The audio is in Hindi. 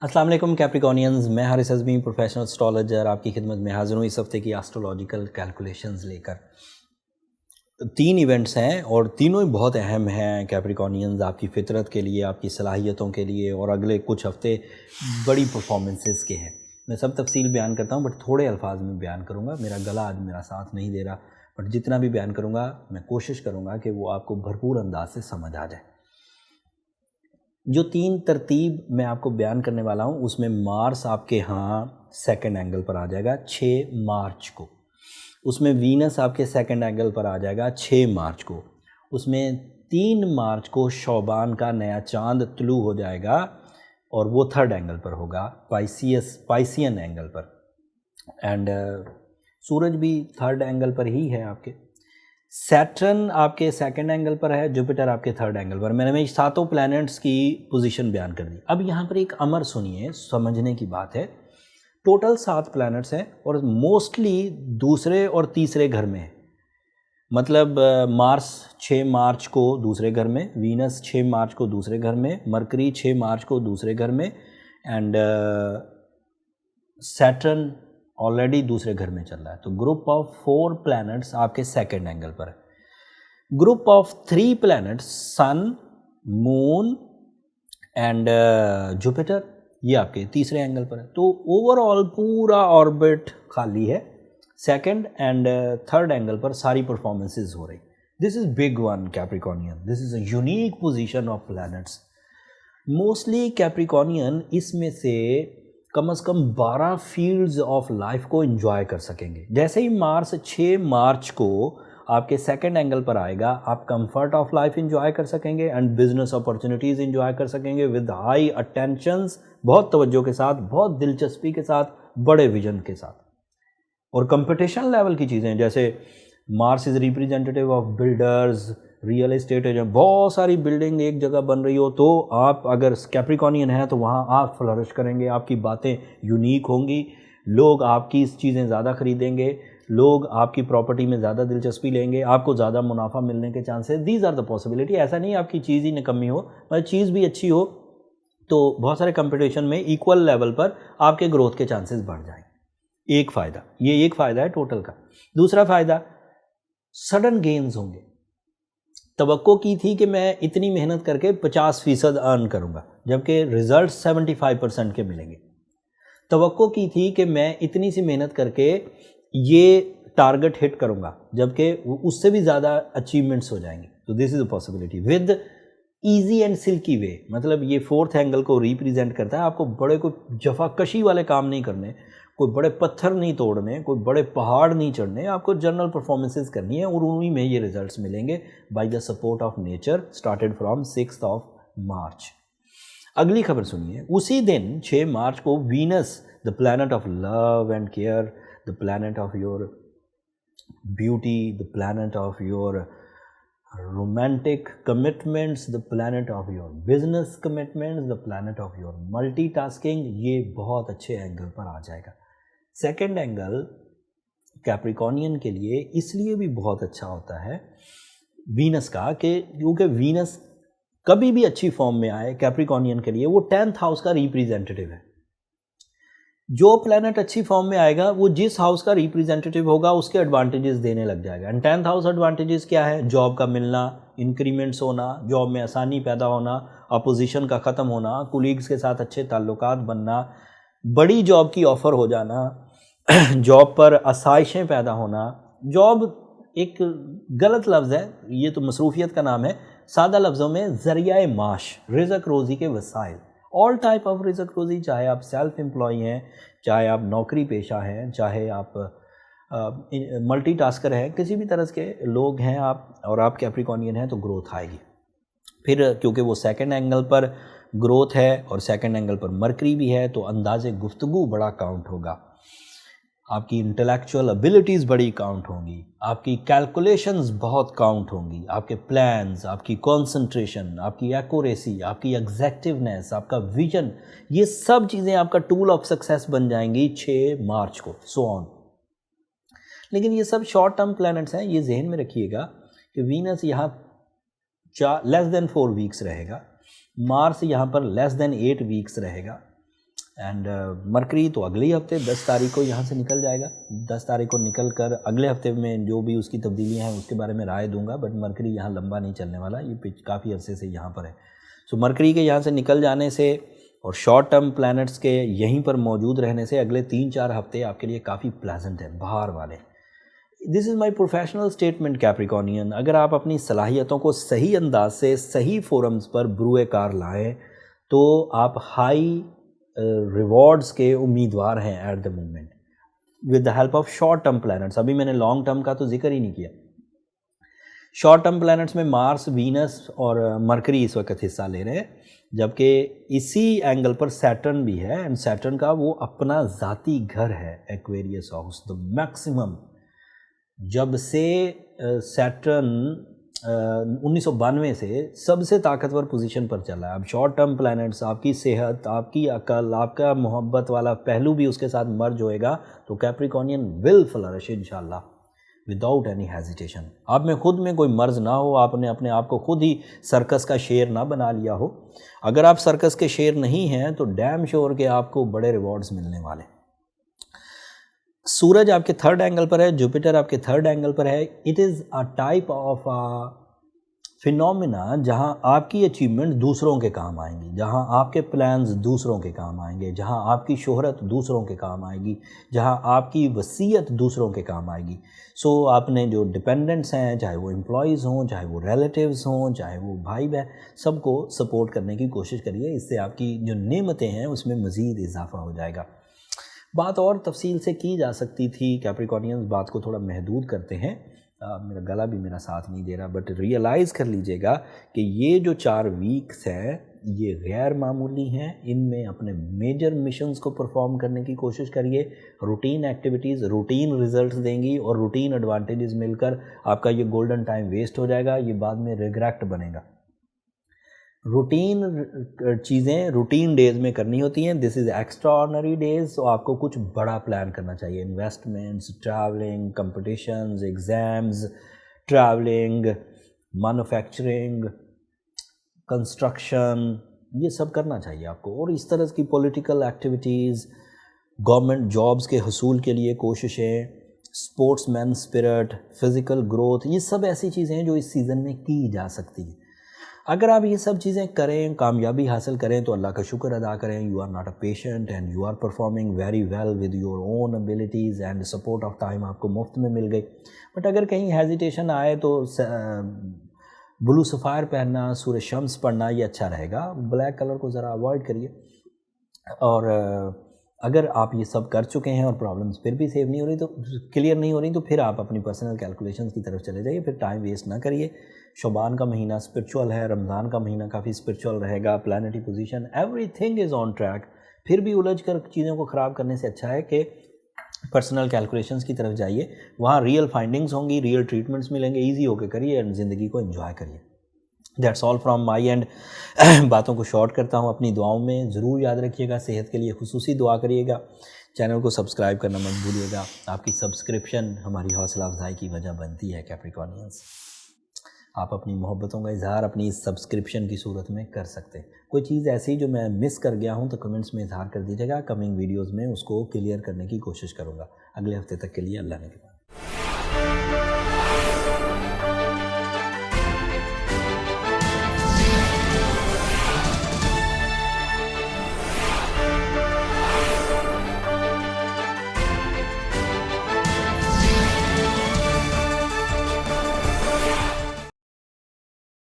अस्सलाम वालेकुम कैप्रिकॉनियंस, मैं हारिस अज़मी प्रोफेशनल एस्ट्रोलॉजर आपकी खिदमत में हाज़िर हूँ इस हफ्ते की एस्ट्रोलॉजिकल कैलकुलेशंस लेकर। 3 इवेंट्स हैं और तीनों ही बहुत अहम हैं कैप्रिकॉनियंस, आपकी फ़ितरत के लिए, आपकी सलाहियतों के लिए और अगले कुछ हफ्ते बड़ी परफॉर्मेंसेस के हैं। मैं सब तफसील बयान करता हूँ बट थोड़े अल्फाज में बयान करूँगा। मेरा गला आज मेरा साथ नहीं दे रहा, बट जितना भी बयान करूँगा मैं कोशिश करूँगा कि वो आपको भरपूर अंदाज से समझ आ जाए। जो 3 तरतीब मैं आपको बयान करने वाला हूँ उसमें मार्स आपके यहाँ सेकंड एंगल पर आ जाएगा 6 मार्च को। उसमें वीनस आपके सेकंड एंगल पर आ जाएगा 6 मार्च को। उसमें 3 मार्च को शौबान का नया चांद तुलू हो जाएगा और वो थर्ड एंगल पर होगा, पाइसियन एंगल पर। एंड सूरज भी थर्ड एंगल पर ही है आपके। सैटर्न आपके सेकंड एंगल पर है, जुपिटर आपके थर्ड एंगल पर। मैंने सातों प्लैनेट्स की पोजीशन बयान कर दी। अब यहाँ पर एक अमर सुनिए, समझने की बात है। टोटल 7 प्लैनेट्स हैं और मोस्टली दूसरे और तीसरे घर में है। मतलब मार्स 6 मार्च को दूसरे घर में, वीनस 6 मार्च को दूसरे घर में, मरकरी 6 मार्च को दूसरे घर में एंड सैटर्न ऑलरेडी दूसरे घर में चल रहा है। तो ग्रुप ऑफ 4 प्लैनेट्स आपके सेकंड एंगल पर है। Group of 3 planets sun, moon and Jupiter, ये आपके तीसरे एंगल पर है। तो ओवरऑल पूरा ऑर्बिट खाली है। सेकंड एंड थर्ड एंगल पर सारी परफॉर्मेंसेस हो रही। This is big one Capricornian, this is a unique position of planets. Mostly Capricornian इसमें से कम 12 फील्ड्स ऑफ लाइफ को एंजॉय कर सकेंगे। जैसे ही मार्स 6 मार्च को आपके सेकंड एंगल पर आएगा, आप कंफर्ट ऑफ लाइफ एंजॉय कर सकेंगे एंड बिजनेस अपॉर्चुनिटीज़ एंजॉय कर सकेंगे विद हाई अटेंशंस, बहुत तवज्जो के साथ, बहुत दिलचस्पी के साथ, बड़े विजन के साथ। और कंपटीशन लेवल की चीज़ें, जैसे Mars is representative of builders, real estate agent, बहुत सारी बिल्डिंग एक जगह बन रही हो तो आप अगर कैप्रिकॉनियन है तो वहाँ आप फ्लरिश करेंगे, आपकी बातें यूनिक होंगी, लोग आपकी इस चीज़ें ज़्यादा खरीदेंगे, लोग आपकी प्रॉपर्टी में ज़्यादा दिलचस्पी लेंगे, आपको ज़्यादा मुनाफा मिलने के chances, these are the possibility. ऐसा नहीं आपकी चीज़ ही निकम्मी हो, मतलब चीज़ भी अच्छी हो तो बहुत सारे कंपटीशन में इक्वल लेवल पर आपके ग्रोथ के चांसेस बढ़ जाएंगे। एक फ़ायदा, ये एक फ़ायदा है टोटल का। दूसरा फ़ायदा, सडन गेन्स होंगे। तवक्को की थी कि मैं इतनी मेहनत करके 50% अर्न करूंगा, जबकि रिजल्ट 75% के मिलेंगे। तवक्को की थी कि मैं इतनी सी मेहनत करके ये टारगेट हिट करूंगा, जबकि उससे भी ज़्यादा अचीवमेंट्स हो जाएंगे। तो this is a possibility with easy and silky way. मतलब ये फोर्थ एंगल को रिप्रेजेंट करता है। आपको बड़े कोई जफाकशी वाले काम नहीं करने, कोई बड़े पत्थर नहीं तोड़ने, कोई बड़े पहाड़ नहीं चढ़ने, आपको जनरल परफॉर्मेंसेस करनी है और उन्हीं में ये रिजल्ट्स मिलेंगे by the support of nature started from 6 मार्च। अगली खबर सुनिए। उसी दिन 6 मार्च को Venus, the planet of love and care, the planet of your beauty, the planet of your romantic commitments, the planet of your business commitments, the planet of your multitasking, ये बहुत अच्छे एंगल पर आ जाएगा। सेकंड एंगल कैप्रिकॉनियन के लिए इसलिए भी बहुत अच्छा होता है वीनस का कि क्योंकि वीनस कभी भी अच्छी फॉर्म में आए कैप्रिकॉनियन के लिए वो 10th हाउस का रिप्रेजेंटेटिव है। जो प्लैनेट अच्छी फॉर्म में आएगा वो जिस हाउस का रिप्रेजेंटेटिव होगा उसके एडवांटेजेस देने लग जाएगा। एंड 10th हाउस एडवांटेजेस क्या है? जॉब का मिलना, इंक्रीमेंट्स होना, जॉब में आसानी पैदा होना, अपोजिशन का ख़त्म होना, कुलीग्स के साथ अच्छे ताल्लुकात बनना, बड़ी जॉब की ऑफ़र हो जाना, जॉब पर आसाइशें पैदा होना। जॉब एक गलत लफ्ज़ है, ये तो मसरूफियत का नाम है। सादा लफ्ज़ों में ज़रिया माश, रिज़्क़ रोज़ी के वसाइल, ऑल टाइप ऑफ रिज़्क़ रोज़ी, चाहे आप सेल्फ एम्प्लॉय हैं, चाहे आप नौकरी पेशा हैं, चाहे आप मल्टीटास्कर हैं, किसी भी तरह के लोग हैं आप और आप कैप्रिकॉनियन हैं तो ग्रोथ आएगी। फिर क्योंकि वो सेकंड एंगल पर ग्रोथ है और सेकंड एंगल पर मरकरी भी है तो अंदाज़े गुफ्तगू बड़ा काउंट होगा, आपकी इंटेलेक्चुअल एबिलिटीज़ बड़ी काउंट होंगी, आपकी कैलकुलेशंस बहुत काउंट होंगी, आपके प्लान्स, आपकी कंसंट्रेशन, आपकी एक्यूरेसी, आपकी एग्जैक्टिवनेस, आपका विजन, ये सब चीज़ें आपका टूल ऑफ सक्सेस बन जाएंगी 6 मार्च को, सो ऑन। लेकिन ये सब शॉर्ट टर्म प्लैनेट्स हैं, ये जहन में रखिएगा कि वीनस यहाँ लेस देन 4 वीक्स रहेगा, मार्स यहाँ पर लेस देन 8 वीक्स रहेगा, एंड मरकरी तो अगले हफ्ते 10 तारीख को यहाँ से निकल जाएगा। 10 तारीख को निकल कर अगले हफ्ते में जो भी उसकी तब्दीलियाँ हैं उसके बारे में राय दूंगा, बट मरकरी यहाँ लंबा नहीं चलने वाला, ये पिच काफ़ी अरसे से यहाँ पर है। सो मरकरी के यहाँ से निकल जाने से और शॉर्ट टर्म प्लैनेट्स के यहीं पर मौजूद रहने से अगले 3-4 हफ्ते आपके लिए काफ़ी प्लेजेंट है, बाहर वाले। This is my professional statement Capricornian. अगर आप अपनी सलाहियतों को सही अंदाज से सही फोरम्स पर ब्रूए कार लाएँ तो आप हाई रिवॉर्ड्स के उम्मीदवार हैं at the moment with the help of short term planets. अभी मैंने लॉन्ग टर्म का तो जिक्र ही नहीं किया। शॉर्ट टर्म प्लैनेट्स में मार्स, वीनस और मरकरी इस वक्त हिस्सा ले रहे हैं, जबकि इसी एंगल पर सैटर्न भी है। एंड सैटर्न का वो अपना ज़ाती घर है एक्वेरियस हाउस, द मैक्सिमम। जब से सैटर्न 1992 से सबसे ताकतवर पोजीशन पर चला है। अब शॉर्ट टर्म प्लैनेट्स, आपकी सेहत, आपकी अकल, आपका मोहब्बत वाला पहलू भी उसके साथ मर्ज होएगा, तो कैप्रिकॉर्नियन विल फ्लरिश इंशाल्लाह विदाउट एनी हेजिटेशन। आप में खुद में कोई मर्ज ना हो, आपने अपने आप को खुद ही सर्कस का शेर ना बना लिया हो। अगर आप सर्कस के शेर नहीं हैं तो डैम श्योर के आपको बड़े रिवॉर्ड्स मिलने वाले। सूरज आपके थर्ड एंगल पर है, जुपिटर आपके थर्ड एंगल पर है। It is a type of phenomena जहां आपकी अचीवमेंट दूसरों के काम आएंगी, जहां आपके प्लान्स दूसरों के काम आएंगे, जहां आपकी शोहरत दूसरों के काम आएगी, जहां आपकी वसीयत दूसरों के काम आएगी। सो आपने जो डिपेंडेंट्स हैं, चाहे वो एम्प्लॉयज़ हों, चाहे वो रिलेटिव्स हों, चाहे वो भाई बहन, सबको सपोर्ट करने की कोशिश करिए। इससे आपकी जो नेमतें हैं उसमें मज़ीद इजाफा हो जाएगा। बात और तफसील से की जा सकती थी, कैप्रिकॉर्नियंस बात को थोड़ा महदूद करते हैं। मेरा गला भी मेरा साथ नहीं दे रहा, बट रियलाइज़ कर लीजिएगा कि ये जो 4 वीक्स हैं ये गैर मामूली हैं। इनमें अपने मेजर मिशंस को परफॉर्म करने की कोशिश करिए। रूटीन एक्टिविटीज़ रूटीन रिजल्ट्स देंगी और रूटीन एडवांटेजेस मिलकर आपका ये गोल्डन टाइम वेस्ट हो जाएगा, ये बाद में रिग्रेट बनेगा। रूटीन चीज़ें रूटीन डेज़ में करनी होती हैं। This is extra ordinary days, तो आपको कुछ बड़ा प्लान करना चाहिए। Investments, travelling, competitions, exams, travelling, manufacturing, construction, ये सब करना चाहिए आपको। और इस तरह की पॉलिटिकल एक्टिविटीज़, गवर्नमेंट जॉब्स के हसूल के लिए कोशिशें, स्पोर्ट्समैन स्पिरिट, फ़िज़िकल ग्रोथ, ये सब ऐसी चीज़ें हैं जो इस सीज़न में की जा सकती हैं। अगर आप ये सब चीज़ें करें, कामयाबी हासिल करें, तो अल्लाह का शुक्र अदा करें। You are not a patient and you are performing very well with your own abilities and support of time आपको मुफ्त में मिल गई। बट अगर कहीं हेजिटेशन आए तो ब्लू सफ़ायर पहनना, सूरज शम्स पढ़ना, ये अच्छा रहेगा। ब्लैक कलर को ज़रा अवॉइड करिए। और अगर आप ये सब कर चुके हैं और प्रॉब्लम्स फिर भी सेव नहीं हो रही, तो क्लियर नहीं हो रही, तो फिर आप अपनी पर्सनल कैलकुलेशंस की तरफ चले जाइए। फिर टाइम वेस्ट ना करिए। शोबान का महीना स्पिरिचुअल है, रमज़ान का महीना काफ़ी स्पिरिचुअल रहेगा। Planetary position, everything is on track. फिर भी उलझ कर चीज़ों को ख़राब करने से अच्छा है कि पर्सनल कैलकुलेशंस की तरफ जाइए। वहाँ रियल फाइंडिंग्स होंगी, रियल ट्रीटमेंट्स मिलेंगे। ईजी होकर करिए एंड ज़िंदगी को एंजॉय करिए। That's all from my and. बातों को शॉर्ट करता हूँ। अपनी दुआओं में ज़रूर याद रखिएगा, सेहत के लिए खुसूसी दुआ करिएगा। चैनल को सब्सक्राइब करना मत भूलिएगा। आपकी सब्सक्रिप्शन हमारी हौसला अफजाई की वजह बनती है कैप्रिकॉर्नियंस। आप अपनी मोहब्बतों का इजहार अपनी इस सब्सक्रिप्शन की सूरत में कर सकते हैं। कोई चीज़ ऐसी जो मैं मिस कर गया हूँ तो कमेंट्स में इजहार कर दीजिएगा। कमिंग वीडियोज़ में उसको क्लियर करने की कोशिश करूँगा। अगले हफ्ते तक के लिए अल्लाह ने